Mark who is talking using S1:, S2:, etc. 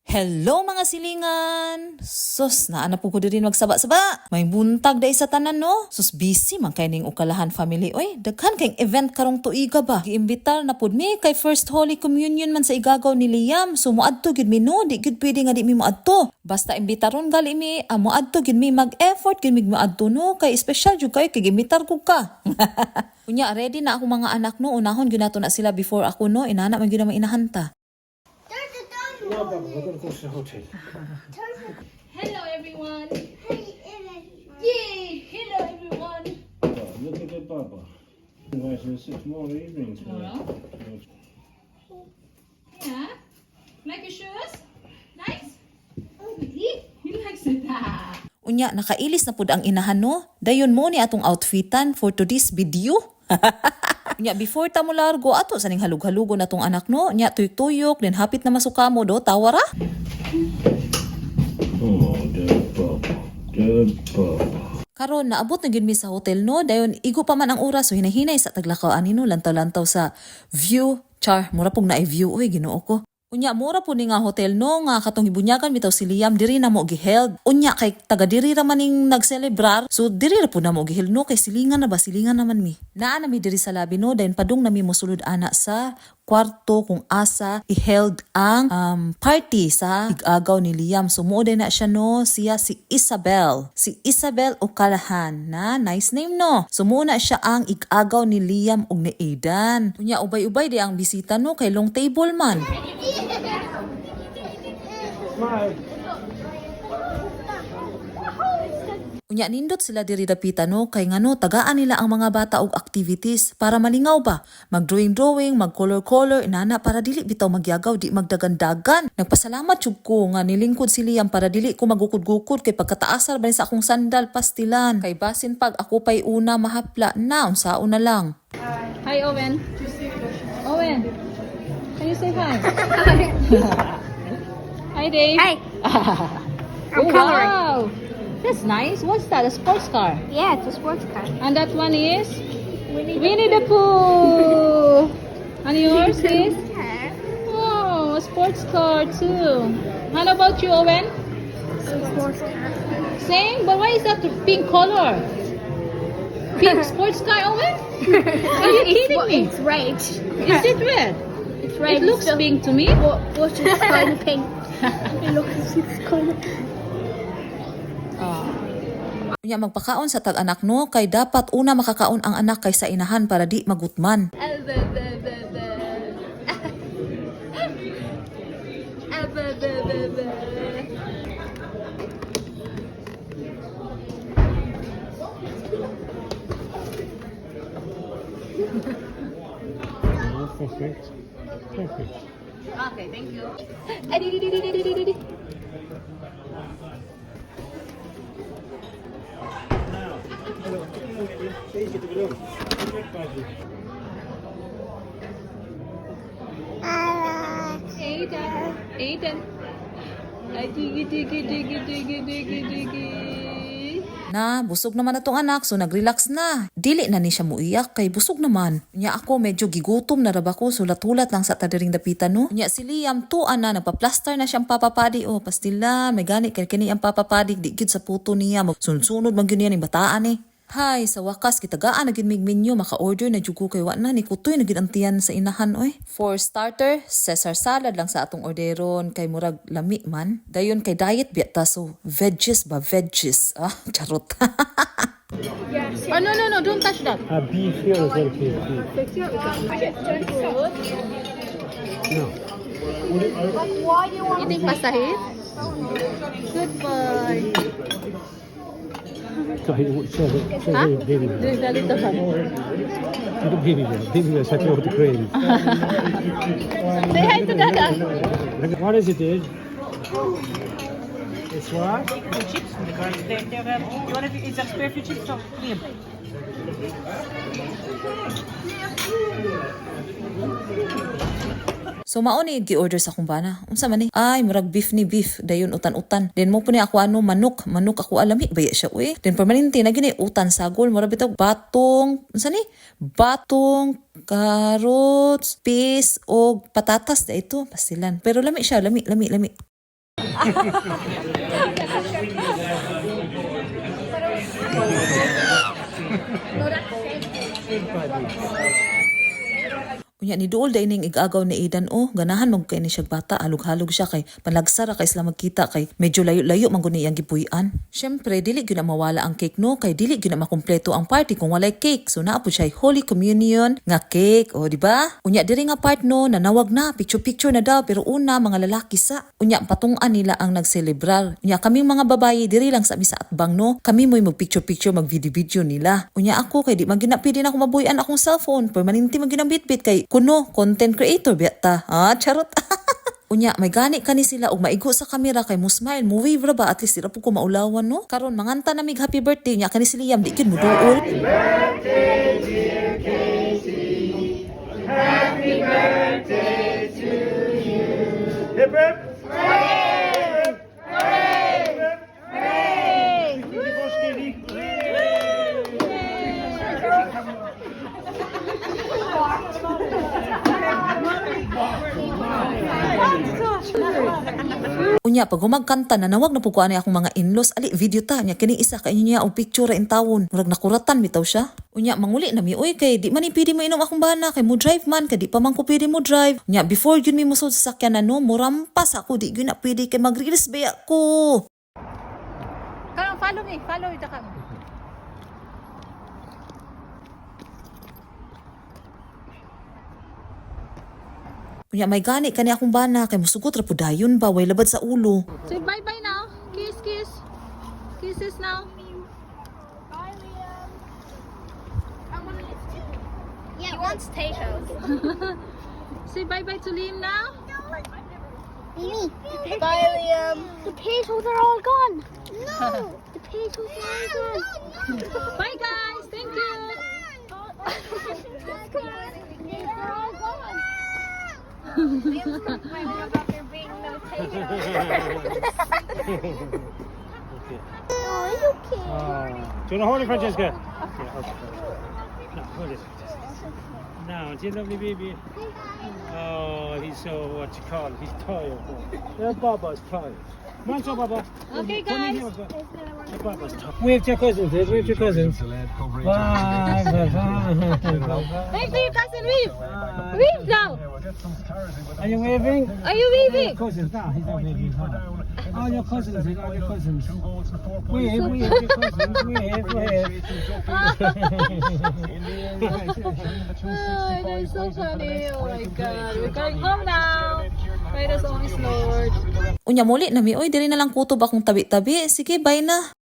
S1: Hello mga silingan! Sus, naana po ko din magsaba-saba. May buntag day sa tanan no? Sus, busy man kay ning ukalahan family. Oy, daghan kayong event karong tuiga ba? Giimbitar na pud mi kay First Holy Communion man sa igagaw ni Liam. So moadto gid mi no, di gid pwede nga di mi moadto. Basta imbitaron gali mi, moadto gid mi mag-effort gid mi moadto no, kay special jud kay gimbitar ko ka. Kunya, ready na ako mga anak no, unahon gyud nato na sila before ako no, inana man gyud na inahanta.
S2: No, Baba, we're going to go to the hotel.
S3: Hello everyone. Yay! Hello everyone.
S2: Oh, look at the Baba. Inviting 6 more evenings.
S3: Yeah. Like your shoes? Nice? Really? He likes it.
S1: Unya, nakailis na pud ang inahan no. Dayon mo ni atong outfitan for today's video. Unya, before ta mo largo ato sa ning halug-halugo na tong anak no. Unya, tuyok-tuyok, then hapit na masuka mo do, tawara.
S2: Oh, the Baba. The Baba.
S1: Karon naabot na gyud mi sa hotel no. Dayon igo pa man ang oras so hinahinay sa taglakaw ani no, lantaw-lantaw sa view. Char, mura pong naay view oy, Ginoo ko. Unya, mura po ni nga hotel no, nga katong gibunyagan bitaw si Liam, diri na mo giheld. Unya, kay taga diri ra man ning nagselebrar, so diri ra po na mo giheld no, kay silingan na ba, silingan naman mi. Naa na mi diri sa labi no, dayon padung na mi mosulod ana sa kwarto kung asa i-held ang party sa igagaw ni Liam. So mo na siya no, siya si Isabel. Si Isabel Ocalahan na nice name no. So mo na siya ang igagaw ni Liam ug ni Aidan. Unya, ubay-ubay di ang bisita no, kay long table man.
S2: Smile.
S1: Unya, nindot sila diri dapita no, kay ngano tagaan nila ang mga bata og activities para malingaw ba. Mag-drawing-drawing, mag-color-color, inana para dili bitaw magyagaw, di magdagan-dagan. Nagpasalamat jud ko nga nilingkod si Liam para dili ko magukod-gukod kay pagkataasar ba sa akong sandal pastilan. Kay basin pag ako pay una mahapla na, unsaon na lang.
S3: Hi Owen. Owen. Can you say hi? Hi Dave.
S4: Hi.
S3: Oh,
S4: I'm coloring.
S3: wow. That's nice. What's that? A sports car.
S4: Yeah, it's a sports car.
S3: And that one is Winnie the Pooh. And yours is? Oh, a sports car too. How about you, Owen?
S4: Sports car.
S3: Same, but why is that the pink color? Pink sports car, Owen? Are you kidding me?
S4: It's red.
S3: Is it red?
S4: It's red.
S3: It looks
S4: So-
S3: pink to me.
S4: What is kind of pink? It looks kind of.
S1: Unya, magpakaon sa tag-anak no, kay dapat una makakaon ang anak kaysa inahan para di magutman.
S2: Perfect. Perfect.
S3: Okay, thank you. Aiden. Aiden. Digi, digi, digi, digi, digi, digi.
S1: Na, busog naman na tong anak, so nag-relax na. Dili na ni siya muiyak, kay busog naman. Nya ako, medyo gigutom na raba ko, sulat-hulat lang sa tadiring dapitan no. Nya si Liam, tuan na, nagpa-plaster na siyang papapadi. O, pastila, may gani, kani ang papapadi, di gid sa puto niya. Sunod-sunod man gyud niya ni bataan eh. Hay, sa wakas, kitagaan na gid mig menu, maka-order na jugo kay wa na, ni kutoy na gid ang tiyan sa inahan oy. For starter, Caesar salad lang sa atong orderon, kay murag lami man. Dayon kay diet biya so veggies ba, veggies. Ah, charot.
S3: Oh, no, don't touch that.
S2: Beef here as well, please. Beef. No.
S3: Eating pasahit? Goodbye.
S2: Huh? Baby bear.
S3: There's a little one.
S2: Look, baby bear. Baby bear sucking over the crane.
S3: Say hi to Dada.
S2: What is it, Dave? It's what?
S5: Chips because you want to it's a spare few chips from him.
S1: So mao ni gi-order sa kumbana. Unsa man ni? Ay, murag beef ni beef. Dayon utan-utan. Then mo po ni ako ano, manok. Manok ako alami. Baya siya, uy. Then permanente na gini, utan sagol. Murag bitaw batong. Unsa ni? Batong, carrots, peas, o patatas. Da ito, pastilan. Pero lami siya, lami. Unya ni Duol da ining igagaw ni Aidan ganahan mag kay ni siya bata, halog-halog siya kay panlagsara kay sila magkita kay medyo layo-layo man gud ni iyang gipuy-an. Syempre dili gyud na mawala ang cake no, kay dili gyud na makumpleto ang party kung walay cake. So naa po siya Holy Communion nga cake, di ba? Unya diri nga part no nanawag na picture na daw pero una mga lalaki sa. Unya patung-an nila ang nagselebrar. Unya kaming mga babaye diri lang sa misa atbang no, kami mo'y mag picture mag video nila. Unya ako kay di man gyud na pwede na ako mabuy-an akong cellphone, permanente man gyud ang bitbit kay kuno content creator biyata. Charot. Unya, may gani kani sila og maigo sa kamera kay mo smile, mo wave ra ba at least sila po ko maulawan no. Karon manganta na mig happy birthday nya kani si Liam di gyud mo duol.
S2: Hip hip!
S1: Unya pag humagkanta na nawag na pugkuan akong mga in-laws ali video ta nya kini isa kay niya og picture in tawon murag nakuratan bitaw siya. Unya manguli na mi oy kay di man ni pwede mo inom akong bana kay mo drive man kay di pa man ko pwede mo drive. Nya before gyud mi musod sa sakyan no murampas ako di gyud na pwede kay mag-reels ba ko.
S3: Come, follow me. Follow the camera.
S1: Unya may gani kani akong bana kay musugot ra pud dayon ba way labad sa ulo.
S3: Say bye-bye now. Kiss, kiss. Kisses now.
S4: Bye, Liam. Yeah, he wants potatoes.
S3: Say bye-bye to Liam now.
S4: Me. Bye, Liam. The potatoes are all gone. No. The potatoes are all gone.
S3: Bye guys. Thank you.
S4: They're all gone. Liam's complaining about there being no potatoes. Oh, it's okay.
S2: Do you want to hold it, Francesca? Yeah, okay. No, hold it. Now, dear lovely baby. Oh, he's so, what you call it, he's tired. Yeah, Baba's tired. Come on, so Baba.
S3: Okay,
S2: Come in
S3: guys.
S2: here, Baba. Yeah, Baba's tired. Wave to your cousins, Ed. Wave to your cousins. Bye.
S3: Wave to your cousin. Wave. Wave now.
S2: Are you waving?
S3: Are you waving?
S2: Cousins, no, he's not waving. All your cousins, Ed, all your cousins. Wave, wave, your cousins, wave, wave.
S3: Oh, that's so funny. Oh my God. We're going home now. Right as always, Lord.
S1: Unya muli na mi oy diri na lang kutob akong tabi-tabi. Sige bye na.